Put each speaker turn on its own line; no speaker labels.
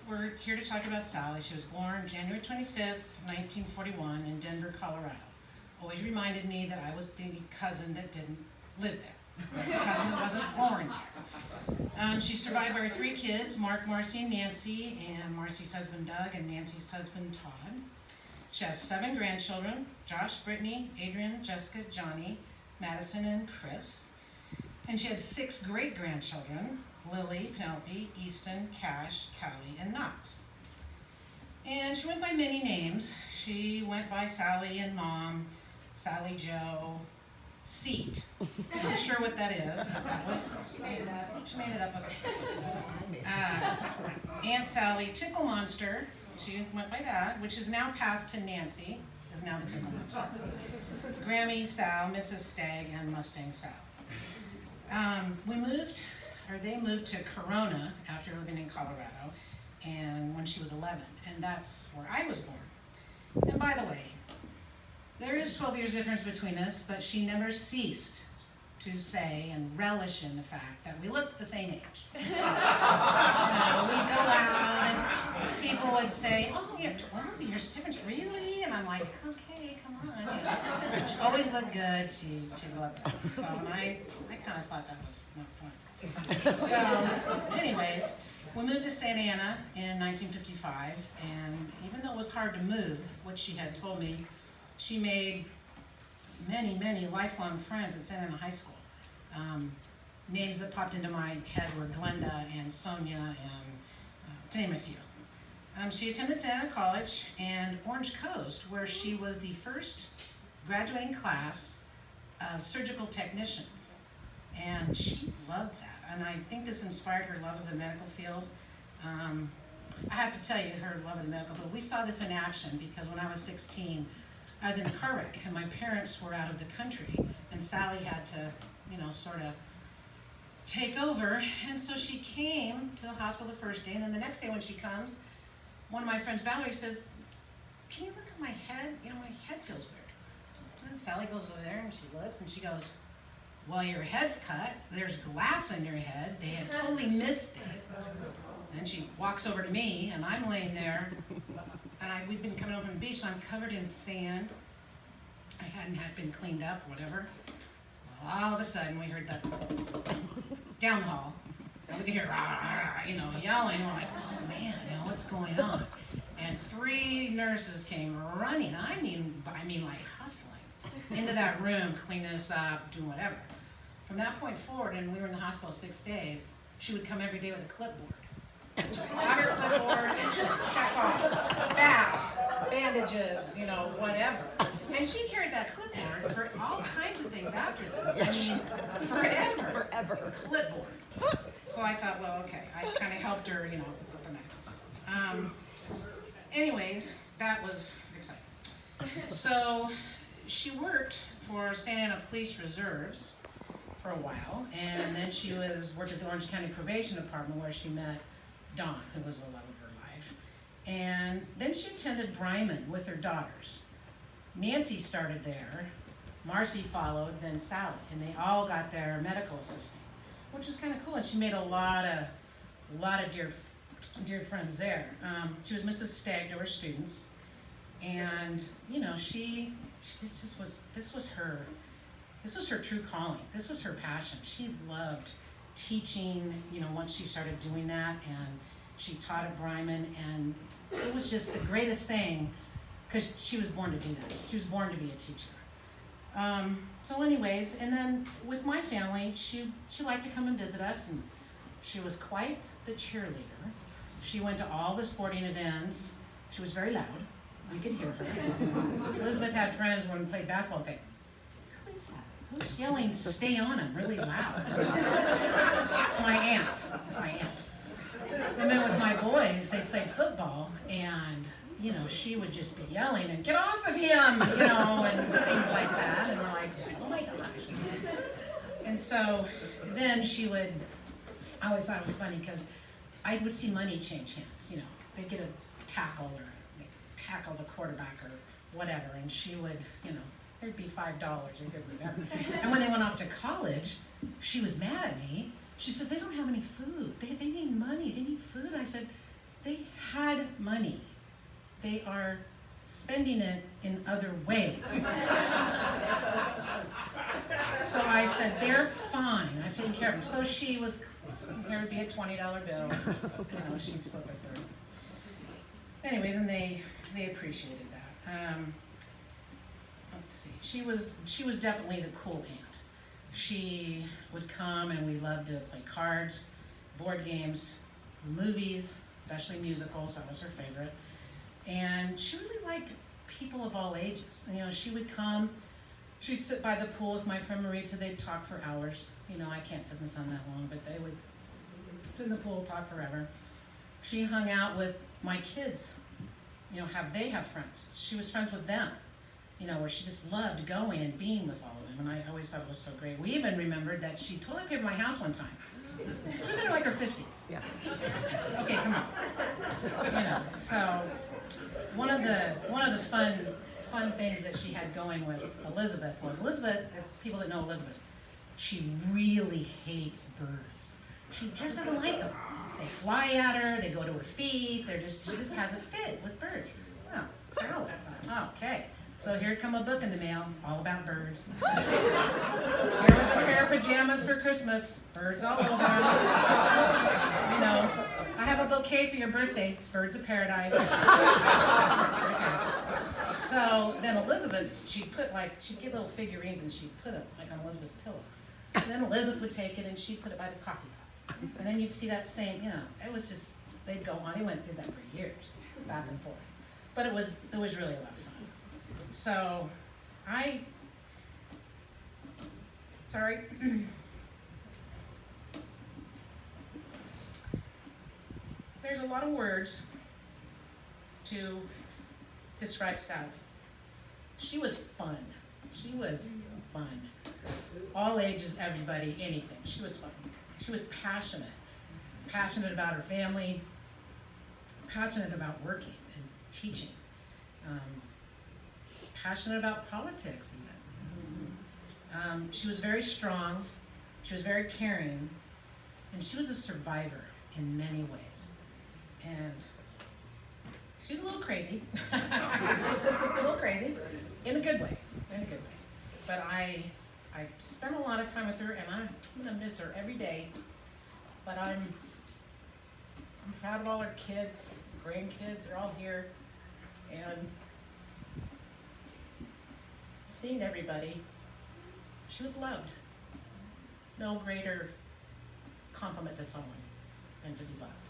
we're here to talk about Sally. She was born January 25th, 1941 in Denver, Colorado. Always reminded me that I was the cousin that didn't live there. That's the cousin that wasn't born there. She's survived by her 3 kids, Mark, Marcy, and Nancy, and Marcy's husband Doug, and Nancy's husband Todd. She has 7 grandchildren, Josh, Brittany, Adrian, Jessica, Johnny, Madison, and Chris. And she had 6 great-grandchildren, Lily, Penelope, Easton, Cash, Callie, and Knox. And she went by many names. She went by Sally and Mom, Sally Joe, Seat. I'm not sure what that is. That was, she made it up. Okay. Aunt Sally, Tickle Monster. She went by that, which is now passed to Nancy, is now the Tickle Monster. Grammy, Sal, Mrs. Stagg, and Mustang Sal. They moved to Corona after living in Colorado, and when she was 11, and that's where I was born. And by the way, there is 12 years difference between us, but she never ceased to say and relish in the fact that we looked the same age. We'd go out and people would say, "Oh, you're 12 years difference, really?" And I'm like, "Okay, come on." You know. She always looked good. She loved it. So I kind of thought that was not fun. So, anyways, we moved to Santa Ana in 1955, and even though it was hard to move, which she had told me, she made many, many lifelong friends at Santa Ana High School. Names that popped into my head were Glenda and Sonia, and to name a few. She attended Santa Ana College and Orange Coast, where she was the first graduating class of surgical technicians. And she loved that. And I think this inspired her love of the medical field. I have to tell you, her love of the medical field. We saw this in action because when I was 16, I was in a car wreck and my parents were out of the country, and Sally had to, sort of take over. And so she came to the hospital the first day, and then the next day when she comes, one of my friends, Valerie, says, "Can you look at my head? My head feels weird." And Sally goes over there and she looks and she goes, "Well, your head's cut. There's glass in your head. They had totally missed it." Then she walks over to me, and I'm laying there, and we'd been coming over from the beach, so I'm covered in sand. I hadn't had been cleaned up, whatever. Well, all of a sudden, we heard that down the hall, and we could hear, rah, rah, rah, yelling. We're like, "Oh man, what's going on?" And 3 nurses came running. I mean, like hustling into that room, cleaning us up, doing whatever. From that point forward, and we were in the hospital 6 days, she would come every day with a clipboard. She'd have her clipboard and she'd check off bath, bandages, whatever. And she carried that clipboard for all kinds of things after that. Forever. Clipboard. So I thought, well, okay. I kind of helped her, with the medical. Anyways, that was exciting. So she worked for Santa Ana Police Reserves for a while, and then she worked at the Orange County Probation Department where she met Dawn, who was the love of her life. And then she attended Bryman with her daughters. Nancy started there, Marcy followed, then Sally, and they all got their medical assisting, which was kind of cool. And she made a lot of dear friends there. She was Mrs. Stagg to her students, and this was her true calling. This was her passion. She loved teaching, once she started doing that, and she taught at Bryman, and it was just the greatest thing because she was born to do that. She was born to be a teacher. So anyways, and then with my family, she liked to come and visit us, and she was quite the cheerleader. She went to all the sporting events. She was very loud. We could hear her. Elizabeth had friends when we played basketball and say, "Who is that? Who's yelling, 'Stay on him,' really loud?" It's my aunt. And then with my boys, they played football, and she would just be yelling and "Get off of him," and things like that. And we're like, "Oh my gosh." And so then I always thought it was funny because I would see money change hands. They'd get a tackle or tackle the quarterback or whatever, and she would, there'd be $5 or whatever. And when they went off to college, she was mad at me. She says, "They don't have any food. They need money. They need food." And I said, They had money. They are spending it in other ways. So I said, they're fine, I've taken care of them. So she was, here would be a $20 bill, she'd slip it through. Anyways, and they appreciated that. Let's see, she was definitely the cool aunt. She would come and we loved to play cards, board games, movies, especially musicals, that was her favorite. And she really liked people of all ages. She would come, she'd sit by the pool with my friend Marita, they'd talk for hours. I can't sit in the sun that long, but they would sit in the pool, talk forever. She hung out with my kids, they have friends. She was friends with them, where she just loved going and being with all of them, and I always thought it was so great. We even remembered that she toilet papered my house one time. She was in her 50s.
Yeah.
Okay, come on. So one of the fun things that she had going with Elizabeth, if people that know Elizabeth, she really hates birds. She just doesn't like them. They fly at her, they go to her feet, she just has a fit with birds. Well, salad. Okay. So here come a book in the mail, all about birds. Here was a pair of pajamas for Christmas, birds all over them. I have a bouquet for your birthday, birds of paradise. So then Elizabeth, she'd get little figurines and she'd put them on Elizabeth's pillow. And then Elizabeth would take it and she'd put it by the coffee pot. And then you'd see that same, it was just, they'd go on. They did that for years, back and forth. But it was really a lot of fun. So, there's a lot of words to describe Sally. She was fun. She was fun. All ages, everybody, anything. She was fun. She was passionate. Passionate about her family, passionate about working and teaching. Passionate about politics even. She was very strong, she was very caring, and she was a survivor in many ways. And she was a little crazy, in a good way, But I spent a lot of time with her, and I'm gonna miss her every day. But I'm proud of all her kids, grandkids, they're all here, and seeing everybody, she was loved. No greater compliment to someone than to be loved.